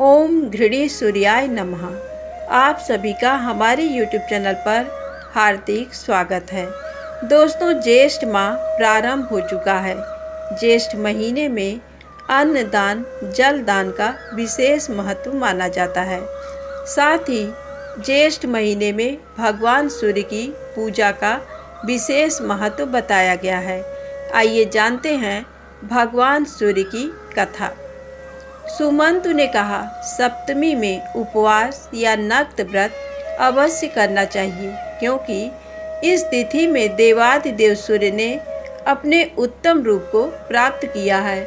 ओम घृणी सूर्याय नमः। आप सभी का हमारे यूट्यूब चैनल पर हार्दिक स्वागत है। दोस्तों, ज्येष्ठ माह प्रारंभ हो चुका है। ज्येष्ठ महीने में अन्नदान जल दान का विशेष महत्व माना जाता है। साथ ही ज्येष्ठ महीने में भगवान सूर्य की पूजा का विशेष महत्व बताया गया है। आइए जानते हैं भगवान सूर्य की कथा। सुमंतु ने कहा, सप्तमी में उपवास या नक्त व्रत अवश्य करना चाहिए, क्योंकि इस तिथि में देवादिदेव सूर्य ने अपने उत्तम रूप को प्राप्त किया है।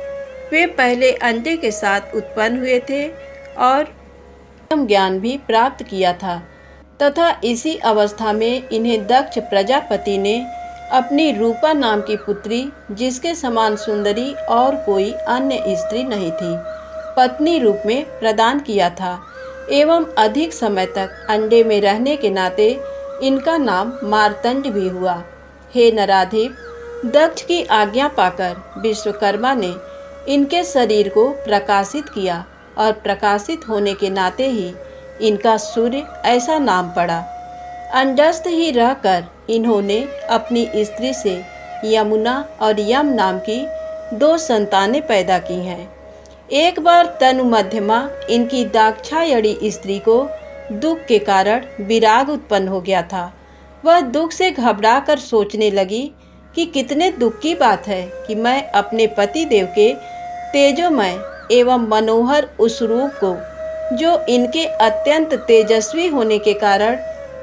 वे पहले अंडे के साथ उत्पन्न हुए थे और उत्तम ज्ञान भी प्राप्त किया था तथा इसी अवस्था में इन्हें दक्ष प्रजापति ने अपनी रूपा नाम की पुत्री, जिसके समान सुंदरी और कोई अन्य स्त्री नहीं थी, पत्नी रूप में प्रदान किया था एवं अधिक समय तक अंडे में रहने के नाते इनका नाम मार्तंड भी हुआ। हे नराधिप, दक्ष की आज्ञा पाकर विश्वकर्मा ने इनके शरीर को प्रकाशित किया और प्रकाशित होने के नाते ही इनका सूर्य ऐसा नाम पड़ा। अंडस्थ ही रहकर इन्होंने अपनी स्त्री से यमुना और यम नाम की 2 संतानें पैदा की हैं। एक बार तनु मध्यमा इनकी दाक्षायणी स्त्री को दुख के कारण विराग उत्पन्न हो गया था। वह दुख से घबराकर सोचने लगी कि कितने दुख की बात है कि मैं अपने पति देव के तेजोमय एवं मनोहर उस रूप को, जो इनके अत्यंत तेजस्वी होने के कारण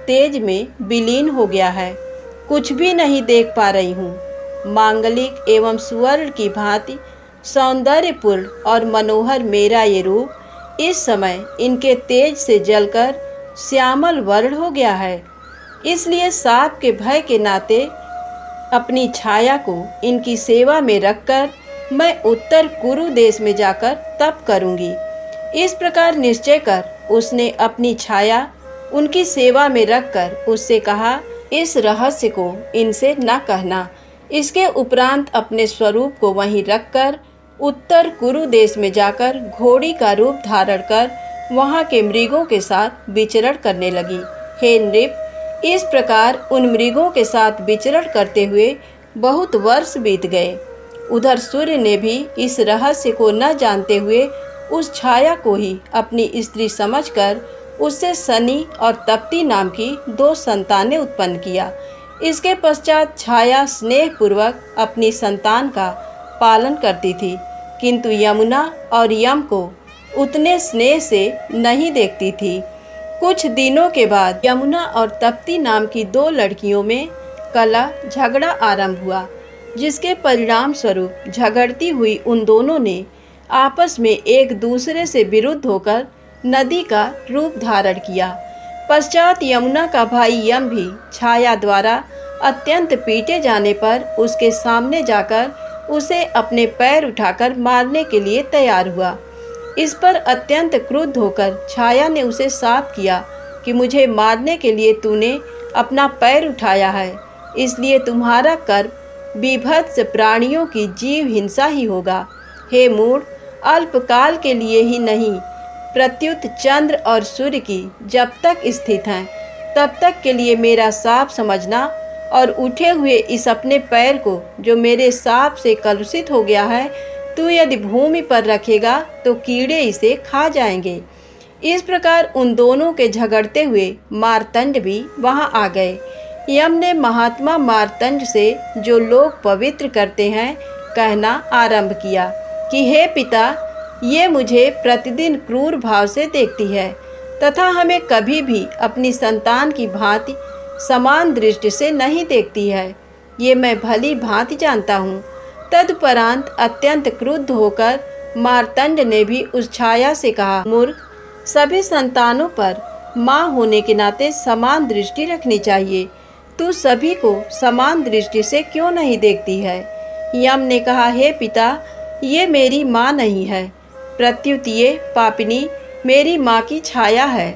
तेज में विलीन हो गया है, कुछ भी नहीं देख पा रही हूँ। मांगलिक एवं सुवर्ण की भांति सौंदर्यपूर्ण और मनोहर मेरा ये रूप इस समय इनके तेज से जलकर श्यामल वर्ण हो गया है। इसलिए साप के भय के नाते अपनी छाया को इनकी सेवा में रखकर मैं उत्तर कुरु देश में जाकर तप करूंगी। इस प्रकार निश्चय कर उसने अपनी छाया उनकी सेवा में रखकर उससे कहा, इस रहस्य को इनसे न कहना। इसके उपरांत अपने स्वरूप को वहीं रखकर उत्तर कुरु देश में जाकर घोड़ी का रूप धारण कर वहाँ के मृगों के साथ विचरण करने लगी। हे नृप, इस प्रकार उन मृगों के साथ विचरण करते हुए बहुत वर्ष बीत गए। उधर सूर्य ने भी इस रहस्य को न जानते हुए उस छाया को ही अपनी स्त्री समझकर उससे शनि और तप्ती नाम की 2 संतानें उत्पन्न किया। इसके पश्चात छाया स्नेहपूर्वक अपनी संतान का पालन करती थी, किंतु यमुना और यम को उतने स्नेह से नहीं देखती थी। कुछ दिनों के बाद यमुना और तप्ती नाम की 2 लड़कियों में कलह झगड़ा आरंभ हुआ, जिसके परिणाम स्वरूप झगड़ती हुई उन दोनों ने आपस में एक दूसरे से विरुद्ध होकर नदी का रूप धारण किया। पश्चात यमुना का भाई यम भी छाया द्वारा अत्यंत पीटे जाने पर उसके सामने जाकर उसे अपने पैर उठाकर मारने के लिए तैयार हुआ। इस पर अत्यंत क्रुद्ध होकर छाया ने उसे शाप किया कि मुझे मारने के लिए तूने अपना पैर उठाया है, इसलिए तुम्हारा कर्म बीभत्स प्राणियों की जीव हिंसा ही होगा। हे मूढ़, अल्पकाल के लिए ही नहीं, प्रत्युत चंद्र और सूर्य की जब तक स्थित हैं तब तक के लिए मेरा शाप समझना और उठे हुए इस अपने पैर को, जो मेरे शाप से कलुषित हो गया है, तू यदि भूमि पर रखेगा तो कीड़े इसे खा जाएंगे। इस प्रकार उन दोनों के झगड़ते हुए मार्तंड भी वहां आ गए। यम ने महात्मा मार्तंड से, जो लोग पवित्र करते हैं, कहना आरंभ किया कि हे पिता, ये मुझे प्रतिदिन क्रूर भाव से देखती है तथा हमें कभी भी अपनी संतान की भांति समान दृष्टि से नहीं देखती है। ये मैं भली भांति जानता हूँ। तदुपरांत अत्यंत क्रुद्ध होकर मार्तंड ने भी उस छाया से कहा, मूर्ख, सभी संतानों पर माँ होने के नाते समान दृष्टि रखनी चाहिए। तू सभी को समान दृष्टि से क्यों नहीं देखती है? यम ने कहा, हे पिता, ये मेरी माँ नहीं है, प्रत्युत ये पापिनी मेरी माँ की छाया है,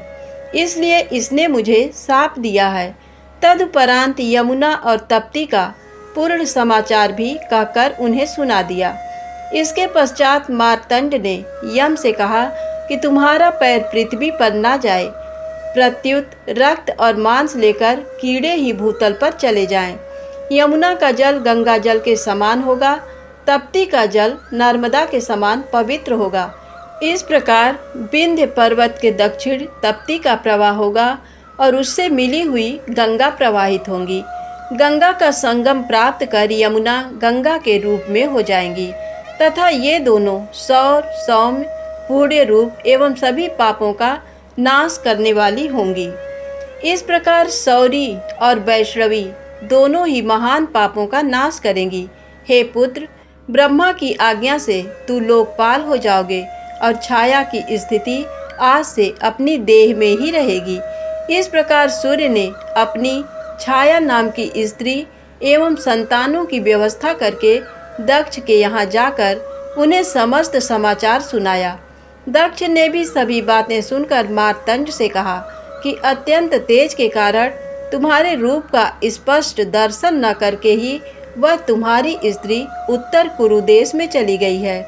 इसलिए इसने मुझे शाप दिया है। तदुपरांत यमुना और तप्ती का पूर्ण समाचार भी कहकर उन्हें सुना दिया। इसके पश्चात मार्तंड ने यम से कहा कि तुम्हारा पैर पृथ्वी पर ना जाए, प्रत्युत रक्त और मांस लेकर कीड़े ही भूतल पर चले जाएं। यमुना का जल गंगा जल के समान होगा, तप्ती का जल नर्मदा के समान पवित्र होगा। इस प्रकार विंध्य पर्वत के दक्षिण तप्ती का प्रवाह होगा और उससे मिली हुई गंगा प्रवाहित होंगी। गंगा का संगम प्राप्त कर यमुना गंगा के रूप में हो जाएंगी तथा ये दोनों सौर, सौम्य, पुण्य रूप एवं सभी पापों का नाश करने वाली होंगी। इस प्रकार सौरी और वैष्णवी दोनों ही महान पापों का नाश करेंगी। हे पुत्र, ब्रह्मा की आज्ञा से तू लोकपाल हो जाओगे और छाया की स्थिति आज से अपनी देह में ही रहेगी। इस प्रकार सूर्य ने अपनी छाया नाम की स्त्री एवं संतानों की व्यवस्था करके दक्ष के यहाँ जाकर उन्हें समस्त समाचार सुनाया। दक्ष ने भी सभी बातें सुनकर मार्तंड से कहा कि अत्यंत तेज के कारण तुम्हारे रूप का स्पष्ट दर्शन न करके ही वह तुम्हारी स्त्री उत्तर कुरु देश में चली गई है।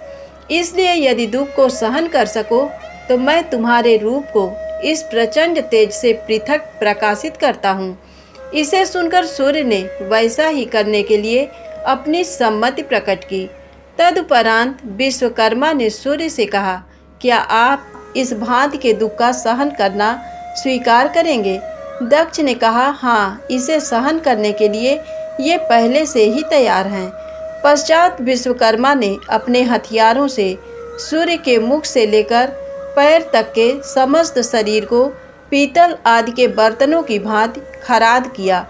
इसलिए यदि दुख को सहन कर सको तो मैं तुम्हारे रूप को इस प्रचंड तेज से पृथक प्रकाशित करता हूँ। इसे सुनकर सूर्य ने वैसा ही करने के लिए अपनी सम्मति प्रकट की। तदुपरांत विश्वकर्मा ने सूर्य से कहा, क्या आप इस भांति के दुख का सहन करना स्वीकार करेंगे? दक्ष ने कहा, हाँ, इसे सहन करने के लिए ये पहले से ही तैयार हैं। पश्चात विश्वकर्मा ने अपने हथियारों से सूर्य के मुख से लेकर पैर तक के समस्त शरीर को पीतल आदि के बर्तनों की भांति खराद किया,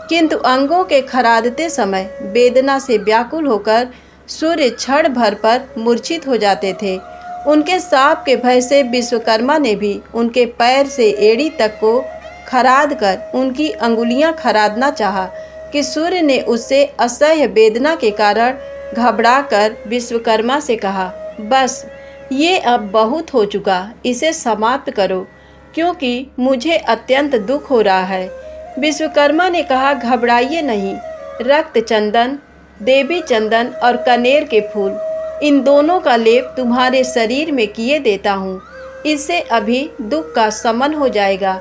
किंतु अंगों के खरादते समय वेदना से व्याकुल होकर सूर्य क्षण भर पर मूर्छित हो जाते थे। उनके साप के भय से विश्वकर्मा ने भी उनके पैर से एड़ी तक को खराद कर उनकी अंगुलियां खरादना चाहा कि सूर्य ने उससे असह्य वेदना के कारण घबराकर विश्वकर्मा से कहा, बस ये अब बहुत हो चुका, इसे समाप्त करो, क्योंकि मुझे अत्यंत दुख हो रहा है। विश्वकर्मा ने कहा, घबराइए नहीं, रक्त चंदन, देवी चंदन और कनेर के फूल, इन दोनों का लेप तुम्हारे शरीर में किए देता हूँ, इससे अभी दुख का शमन हो जाएगा।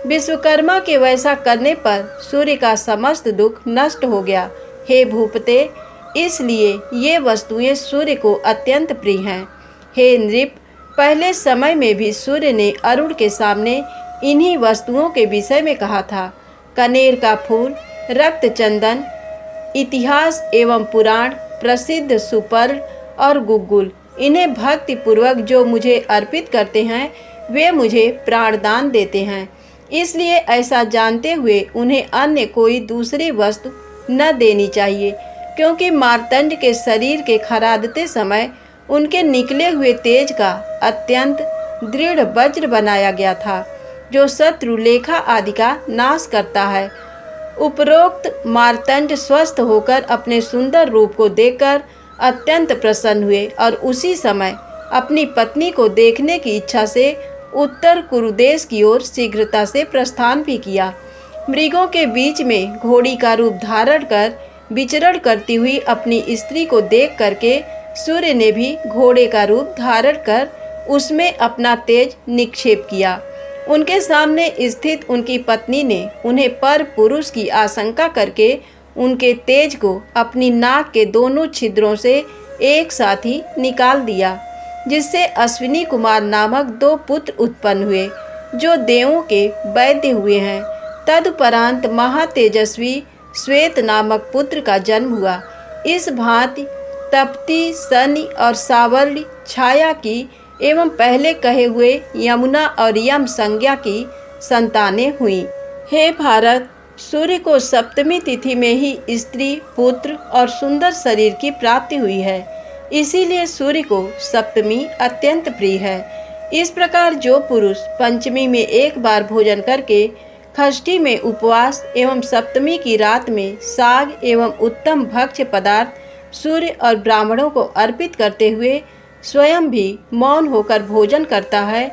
विश्वकर्मा के वैसा करने पर सूर्य का समस्त दुख नष्ट हो गया। हे भूपते, इसलिए ये वस्तुएं सूर्य को अत्यंत प्रिय हैं। हे नृप, पहले समय में भी सूर्य ने अरुण के सामने इन्हीं वस्तुओं के विषय में कहा था। कनेर का फूल, रक्त चंदन, इतिहास एवं पुराण, प्रसिद्ध सुपर्ण और गुग्गुल, इन्हें भक्ति पूर्वक जो मुझे अर्पित करते हैं वे मुझे प्राणदान देते हैं। इसलिए ऐसा जानते हुए उन्हें अन्य कोई दूसरी वस्तु न देनी चाहिए, क्योंकि मार्तंड के शरीर के खरादते समय उनके निकले हुए तेज का अत्यंत दृढ़ वज्र बनाया गया था, जो शत्रु लेखा आदि का नाश करता है। उपरोक्त मार्तंड स्वस्थ होकर अपने सुंदर रूप को देखकर अत्यंत प्रसन्न हुए और उसी समय अपनी पत्नी को देखने की इच्छा से उत्तर कुरुदेश की ओर शीघ्रता से प्रस्थान भी किया। मृगों के बीच में घोड़ी का रूप धारण कर विचरण करती हुई अपनी स्त्री को देख करके सूर्य ने भी घोड़े का रूप धारण कर उसमें अपना तेज निक्षेप किया। उनके सामने स्थित उनकी पत्नी ने उन्हें पर पुरुष की आशंका करके उनके तेज को अपनी नाक के दोनों छिद्रों से एक साथ ही निकाल दिया, जिससे अश्विनी कुमार नामक 2 पुत्र उत्पन्न हुए, जो देवों के वैद्य हुए हैं। तदुपरांत महातेजस्वी श्वेत नामक पुत्र का जन्म हुआ। इस भांति तप्ती, शनि और सावर्णी छाया की एवं पहले कहे हुए यमुना और यम संज्ञा की संतानें हुई। हे भारत, सूर्य को सप्तमी तिथि में ही स्त्री, पुत्र और सुंदर शरीर की प्राप्ति हुई है, इसीलिए सूर्य को सप्तमी अत्यंत प्रिय है। इस प्रकार जो पुरुष पंचमी में एक बार भोजन करके षष्ठी में उपवास एवं सप्तमी की रात में साग एवं उत्तम भक्ष्य पदार्थ सूर्य और ब्राह्मणों को अर्पित करते हुए स्वयं भी मौन होकर भोजन करता है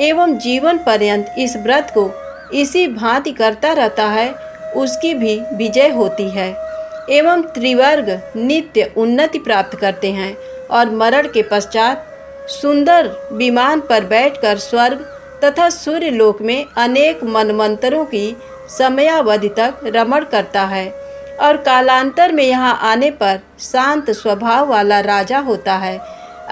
एवं जीवन पर्यंत इस व्रत को इसी भांति करता रहता है, उसकी भी विजय होती है एवं त्रिवर्ग नित्य उन्नति प्राप्त करते हैं और मरण के पश्चात सुंदर विमान पर बैठकर स्वर्ग तथा सूर्य लोक में अनेक मनमंत्रों की समयावधि तक रमण करता है और कालांतर में यहाँ आने पर शांत स्वभाव वाला राजा होता है।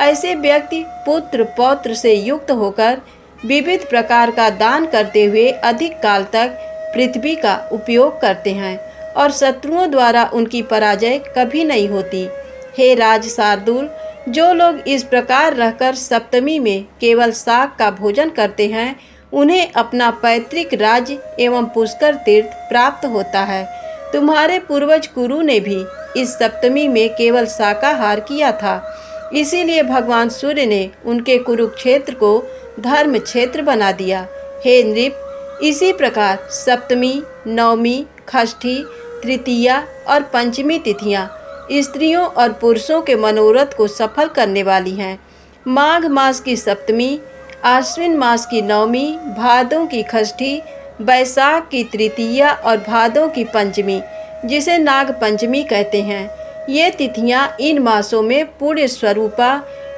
ऐसे व्यक्ति पुत्र पौत्र से युक्त होकर विविध प्रकार का दान करते हुए अधिक काल तक पृथ्वी का उपयोग करते हैं और शत्रुओं द्वारा उनकी पराजय कभी नहीं होती। हे राज शार्दूल, जो लोग इस प्रकार रहकर सप्तमी में केवल शाक का भोजन करते हैं, उन्हें अपना पैतृक राज्य एवं पुष्कर तीर्थ प्राप्त होता है। तुम्हारे पूर्वज कुरु ने भी इस सप्तमी में केवल शाकाहार किया था, इसीलिए भगवान सूर्य ने उनके कुरुक्षेत्र को धर्म क्षेत्र बना दिया। हे नृप, इसी प्रकार सप्तमी, नवमी, षष्ठी, तृतीया और पंचमी तिथियां स्त्रियों और पुरुषों के मनोरथ को सफल करने वाली हैं। माघ मास की सप्तमी, आश्विन मास की नवमी, भादों की षष्ठी, बैसाख की तृतीया और भादों की पंचमी, जिसे नाग पंचमी कहते हैं, ये तिथियां इन मासों में पुण्य स्वरूपा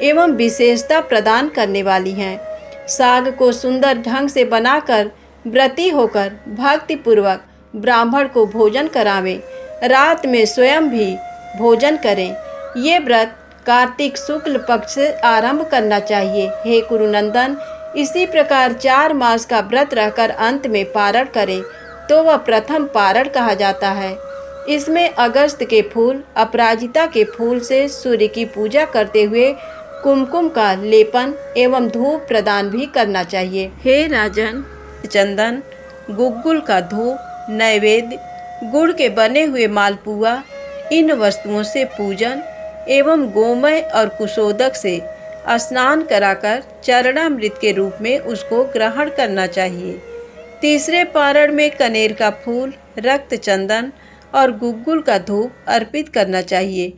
एवं विशेषता प्रदान करने वाली हैं। साग को सुंदर ढंग से बनाकर व्रती होकर भक्तिपूर्वक ब्राह्मण को भोजन करावें, रात में स्वयं भी भोजन करें। ये व्रत कार्तिक शुक्ल पक्ष से आरंभ करना चाहिए। हे कुरुनंदन, इसी प्रकार 4 मास का व्रत रहकर अंत में पारण करें तो वह प्रथम पारण कहा जाता है। इसमें अगस्त के फूल, अपराजिता के फूल से सूर्य की पूजा करते हुए कुमकुम का लेपन एवं धूप प्रदान भी करना चाहिए। हे राजन, चंदन, गुग्गुल का धूप, नैवेद्य, गुड़ के बने हुए मालपुआ, इन वस्तुओं से पूजन एवं गोमय और कुशोदक से स्नान कराकर चरणामृत के रूप में उसको ग्रहण करना चाहिए। तीसरे पारण में कनेर का फूल, रक्त चंदन और गुग्गुल का धूप अर्पित करना चाहिए।